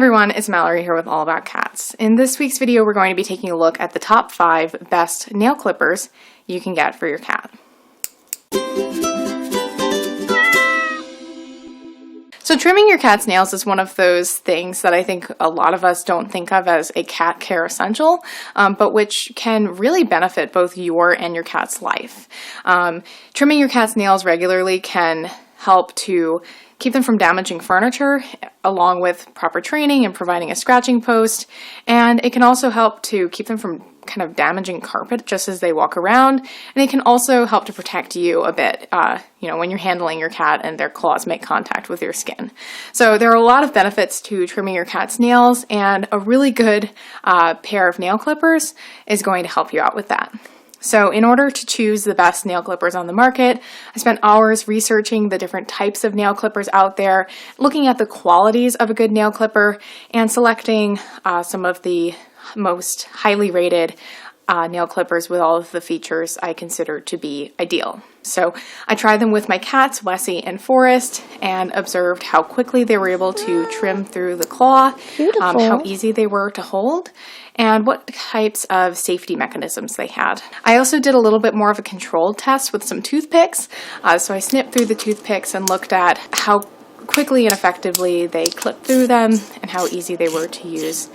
everyone, it's Mallory here with All About Cats. In this week's video, we're going to be taking a look at the top 5 best nail clippers you can get for your cat. So trimming your cat's nails is one of those things that I think a lot of us don't think of as a cat care essential, but which can really benefit both your and your cat's life. Trimming your cat's nails regularly can help to keep them from damaging furniture, along with proper training and providing a scratching post. And it can also help to keep them from kind of damaging carpet just as they walk around. And it can also help to protect you a bit, when you're handling your cat and their claws make contact with your skin. So there are a lot of benefits to trimming your cat's nails, and a really good pair of nail clippers is going to help you out with that. So in order to choose the best nail clippers on the market, I spent hours researching the different types of nail clippers out there, looking at the qualities of a good nail clipper, and selecting some of the most highly rated nail clippers with all of the features I consider to be ideal. So I tried them with my cats, Wessie and Forrest, and observed how quickly they were able to trim through the claw, how easy they were to hold, and what types of safety mechanisms they had. I also did a little bit more of a controlled test with some toothpicks. So I snipped through the toothpicks and looked at how quickly and effectively they clipped through them and how easy they were to use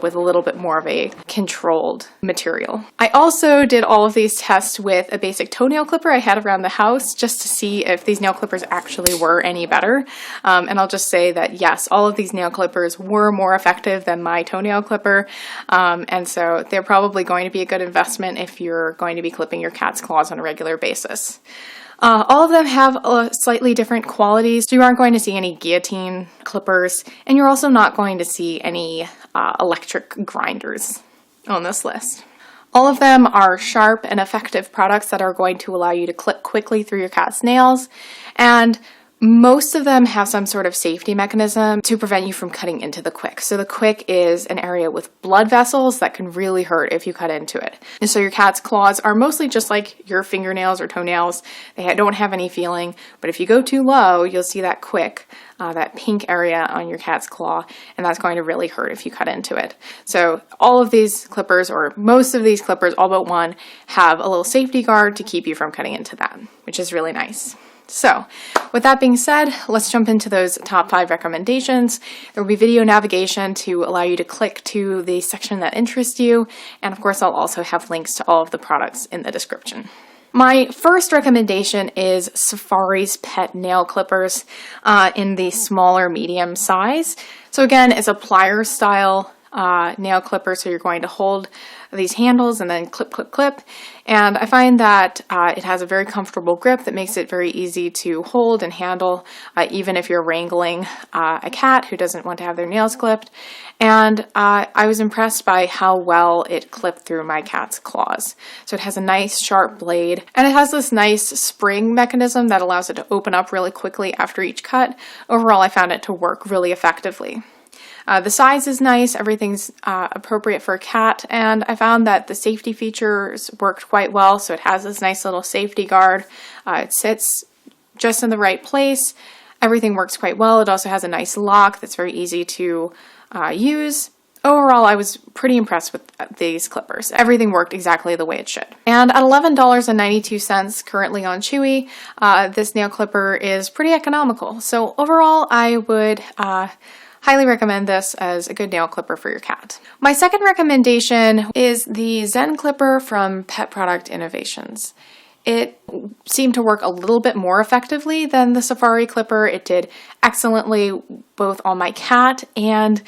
with a little bit more of a controlled material. I also did all of these tests with a basic toenail clipper I had around the house just to see if these nail clippers actually were any better. And I'll just say that yes, all of these nail clippers were more effective than my toenail clipper. And so they're probably going to be a good investment if you're going to be clipping your cat's claws on a regular basis. All of them have slightly different qualities. You aren't going to see any guillotine clippers, and you're also not going to see any electric grinders on this list. All of them are sharp and effective products that are going to allow you to clip quickly through your cat's nails, and most of them have some sort of safety mechanism to prevent you from cutting into the quick. So the quick is an area with blood vessels that can really hurt if you cut into it. And so your cat's claws are mostly just like your fingernails or toenails. They don't have any feeling, but if you go too low, you'll see that quick, that pink area on your cat's claw, and that's going to really hurt if you cut into it. So all of these clippers, or most of these clippers, all but one, have a little safety guard to keep you from cutting into that, which is really nice. So, with that being said, let's jump into those top 5 recommendations. There will be video navigation to allow you to click to the section that interests you, and of course I'll also have links to all of the products in the description. My first recommendation is Safari's Pet Nail Clippers in the smaller medium size. So again, it's a plier style nail clipper, so you're going to hold these handles and then clip, clip, clip. And I find that it has a very comfortable grip that makes it very easy to hold and handle, even if you're wrangling a cat who doesn't want to have their nails clipped. And I was impressed by how well it clipped through my cat's claws. So it has a nice sharp blade, and it has this nice spring mechanism that allows it to open up really quickly after each cut. Overall, I found it to work really effectively. The size is nice, everything's appropriate for a cat, and I found that the safety features worked quite well. So it has this nice little safety guard. It sits just in the right place. Everything works quite well. It also has a nice lock that's very easy to use. Overall, I was pretty impressed with these clippers. Everything worked exactly the way it should. And at $11.92 currently on Chewy, this nail clipper is pretty economical. So overall, I would highly recommend this as a good nail clipper for your cat. My second recommendation is the Zen clipper from Pet Product Innovations. It seemed to work a little bit more effectively than the Safari clipper. It did excellently both on my cat and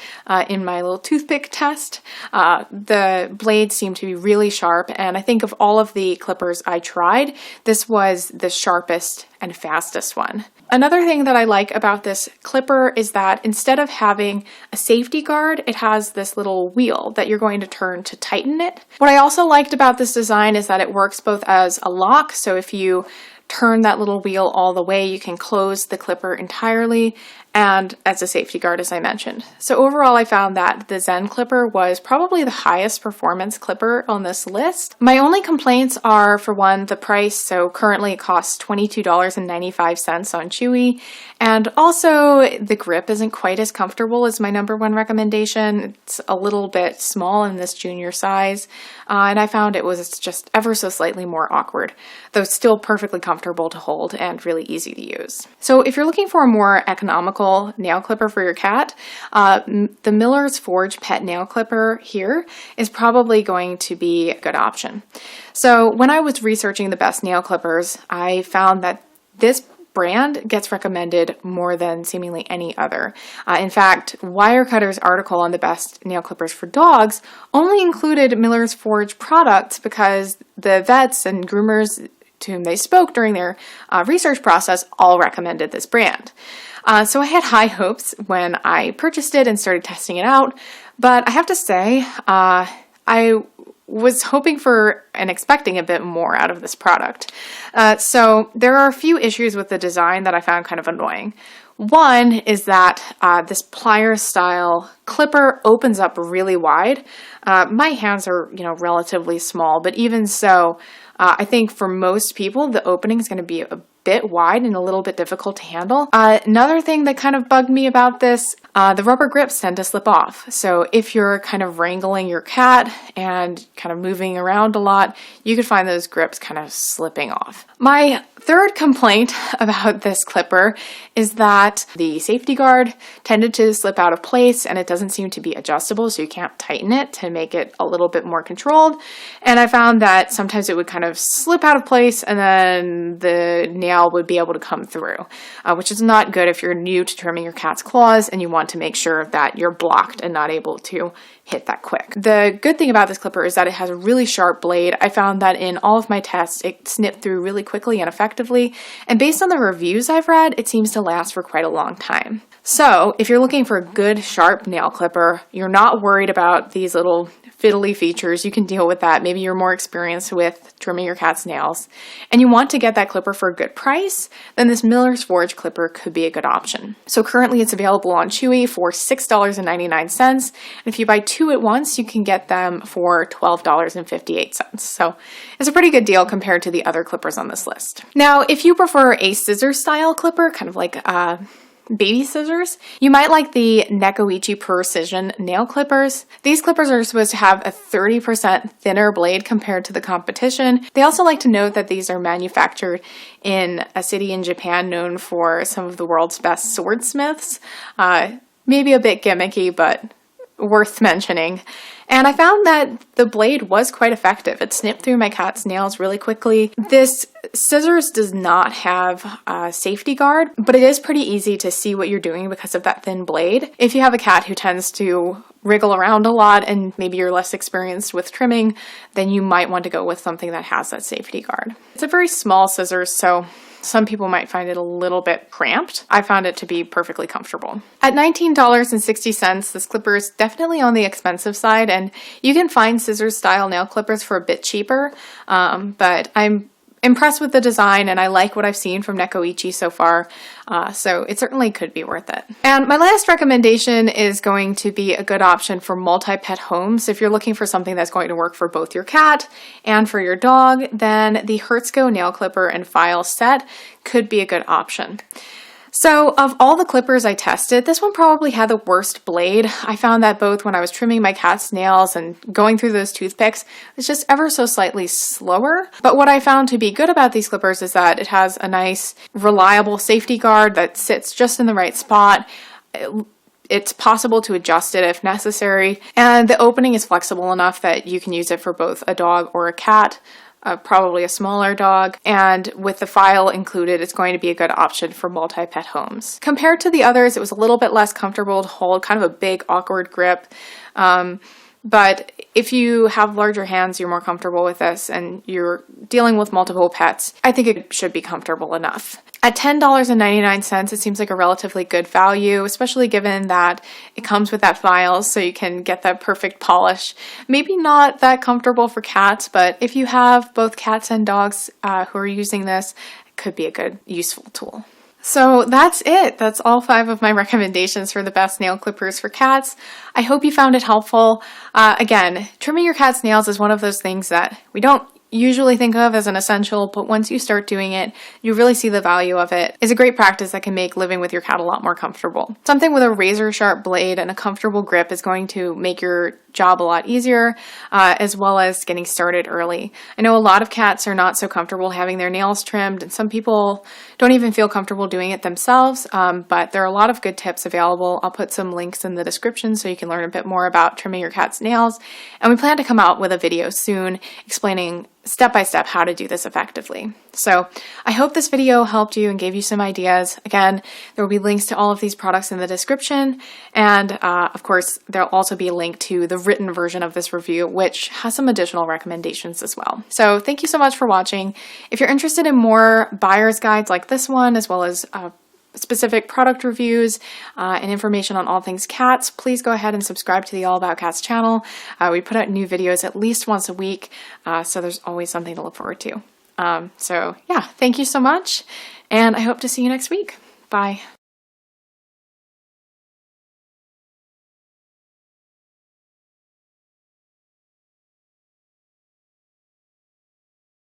in my little toothpick test. The blade seemed to be really sharp, and I think of all of the clippers I tried, this was the sharpest and fastest one. Another thing that I like about this clipper is that instead of having a safety guard, it has this little wheel that you're going to turn to tighten it. What I also liked about this design is that it works both as a lock, so if you turn that little wheel all the way, you can close the clipper entirely, and as a safety guard, as I mentioned. So overall, I found that the Zen clipper was probably the highest performance clipper on this list. My only complaints are, for one, the price. So currently it costs $22.95 on Chewy, and also the grip isn't quite as comfortable as my number one recommendation. It's a little bit small in this junior size, and I found it was just ever so slightly more awkward, though still perfectly comfortable to hold and really easy to use. So if you're looking for a more economical nail clipper for your cat, the Miller's Forge Pet Nail Clipper here is probably going to be a good option. So when I was researching the best nail clippers, I found that this brand gets recommended more than seemingly any other. In fact, Wirecutter's article on the best nail clippers for dogs only included Miller's Forge products because the vets and groomers to whom they spoke during their research process all recommended this brand. So I had high hopes when I purchased it and started testing it out, but I have to say, I was hoping for and expecting a bit more out of this product. So there are a few issues with the design that I found kind of annoying. One is that this plier style clipper opens up really wide. My hands are, relatively small, but even so, I think for most people, the opening is going to be a bit wide and a little bit difficult to handle. Another thing that kind of bugged me about this, the rubber grips tend to slip off. So if you're kind of wrangling your cat and kind of moving around a lot, you could find those grips kind of slipping off. My third complaint about this clipper is that the safety guard tended to slip out of place and it doesn't seem to be adjustable, so you can't tighten it to make it a little bit more controlled. And I found that sometimes it would kind of slip out of place and then the nail would be able to come through, which is not good if you're new to trimming your cat's claws and you want to make sure that you're blocked and not able to hit that quick. The good thing about this clipper is that it has a really sharp blade. I found that in all of my tests, it snipped through really quickly and effectively, and based on the reviews I've read, it seems to last for quite a long time. So if you're looking for a good, sharp nail clipper, you're not worried about these little fiddly features, you can deal with that. Maybe you're more experienced with trimming your cat's nails, and you want to get that clipper for a good price, then this Miller's Forge clipper could be a good option. So currently it's available on Chewy for $6.99, and if you buy two at once, you can get them for $12.58. So it's a pretty good deal compared to the other clippers on this list. Now, if you prefer a scissor-style clipper, kind of like baby scissors, you might like the Necoichi Purrcision nail clippers. These clippers are supposed to have a 30% thinner blade compared to the competition. They also like to note that these are manufactured in a city in Japan known for some of the world's best swordsmiths. Maybe a bit gimmicky, but worth mentioning. And I found that the blade was quite effective. It snipped through my cat's nails really quickly. This scissors does not have a safety guard, but it is pretty easy to see what you're doing because of that thin blade. If you have a cat who tends to wriggle around a lot and maybe you're less experienced with trimming, then you might want to go with something that has that safety guard. It's a very small scissors, so some people might find it a little bit cramped. I found it to be perfectly comfortable. At $19.60, this clipper is definitely on the expensive side, and you can find scissor-style nail clippers for a bit cheaper, but I'm impressed with the design and I like what I've seen from Necoichi so far, so it certainly could be worth it. And my last recommendation is going to be a good option for multi-pet homes. If you're looking for something that's going to work for both your cat and for your dog, then the Hertzko nail clipper and file set could be a good option. So of all the clippers I tested, this one probably had the worst blade. I found that both when I was trimming my cat's nails and going through those toothpicks, it's just ever so slightly slower. But what I found to be good about these clippers is that it has a nice, reliable safety guard that sits just in the right spot. It's possible to adjust it if necessary, and the opening is flexible enough that you can use it for both a dog or a cat. Probably a smaller dog, and with the file included, it's going to be a good option for multi-pet homes. Compared to the others, it was a little bit less comfortable to hold, kind of a big, awkward grip. But if you have larger hands, you're more comfortable with this, and you're dealing with multiple pets, I think it should be comfortable enough. At $10.99, it seems like a relatively good value, especially given that it comes with that file, so you can get that perfect polish. Maybe not that comfortable for cats, but if you have both cats and dogs who are using this, it could be a good, useful tool. So that's it. That's all 5 of my recommendations for the best nail clippers for cats. I hope you found it helpful. Again, trimming your cat's nails is one of those things that we don't usually think of as an essential, but once you start doing it, you really see the value of it. It's a great practice that can make living with your cat a lot more comfortable. Something with a razor sharp blade and a comfortable grip is going to make your job a lot easier, as well as getting started early. I know a lot of cats are not so comfortable having their nails trimmed, and some people don't even feel comfortable doing it themselves, but there are a lot of good tips available. I'll put some links in the description so you can learn a bit more about trimming your cat's nails, and we plan to come out with a video soon explaining step-by-step how to do this effectively. So I hope this video helped you and gave you some ideas. Again, there will be links to all of these products in the description, and of course there'll also be a link to the written version of this review, which has some additional recommendations as well. So thank you so much for watching. If you're interested in more buyer's guides like this one, as well as specific product reviews and information on all things cats, please go ahead and subscribe to the All About Cats channel. We put out new videos at least once a week, so there's always something to look forward to. So yeah, thank you so much, and I hope to see you next week. Bye.